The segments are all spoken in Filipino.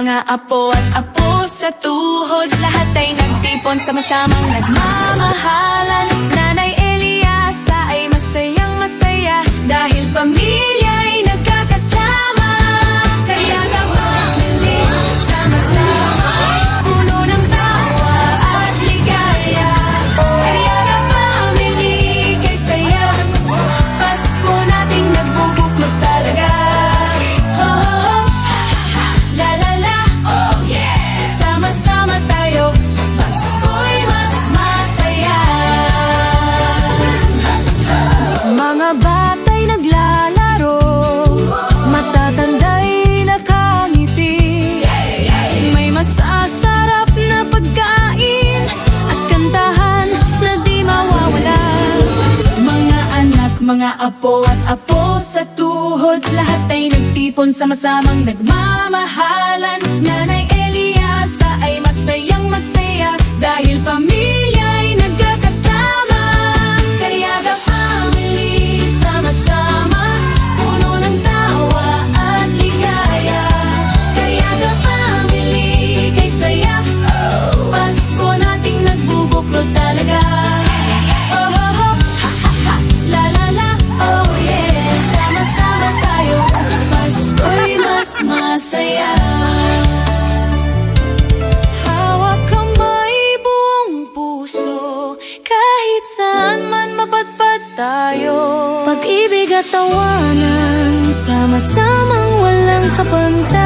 mga apo at apo sa tuhod. Lahat ay nagtipon, sama-samang nagmamahalan. Nanay Eliasa ay masayang masaya dahil pamilya ay nagkakasama. Kariaga family, sama-sama, puno ng tawa at ligaya. Kariaga family, kay saya, Pasko nating nagbubuklod talaga. Oh, oh, oh, la la la, oh yeah. Sama-sama tayo, Pasko'y mas masaya. Mga bata'y naglalaro, matatanda'y nakangiti. May masasarap na pagkain at kantahan na di mawawala. Mga anak, mga apo at apo sa tuhod, lahat ay nagtipon, sama-samang nagmamahalan. Nanay Eliasa ay masayang masaya dahil pamilya ay nagkakasama. Kariaga family, sama-sama, puno ng tawa at ligaya. Kariaga family, kay saya, Pasko nating nagbubuklod talaga. Oh, oh, oh, ha, ha, ha, la la la, oh yeah. Sama-sama tayo, Pasko'y mas masaya. Hawak kamay, buong puso, kahit saan man mapadpad tayo. Pag-ibig at tawanan, sama-samang walang kapantay.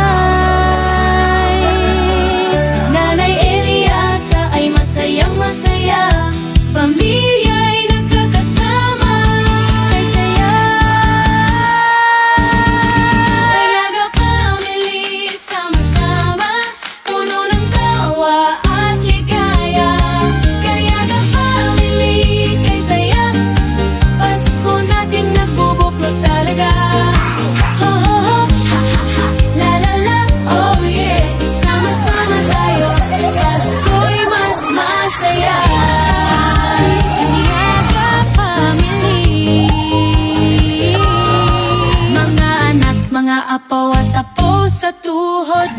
Nanay Eliasa ay masayang masaya, pamilya ay nagkakasama. Kay saya, Kariaga family, sama-sama, puno ng tawa at ligaya. Kariaga family, kay saya, Pasko natin nagbubuklod talaga. Ho ho ho, ha ha ha, la la la, oh yeah. Sama-sama tayo, Pasko'y mas masaya. Kariaga family, mga anak, mga apo at apo sa tuhod.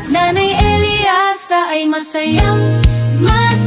Nanay Eliasa ay masayang masaya.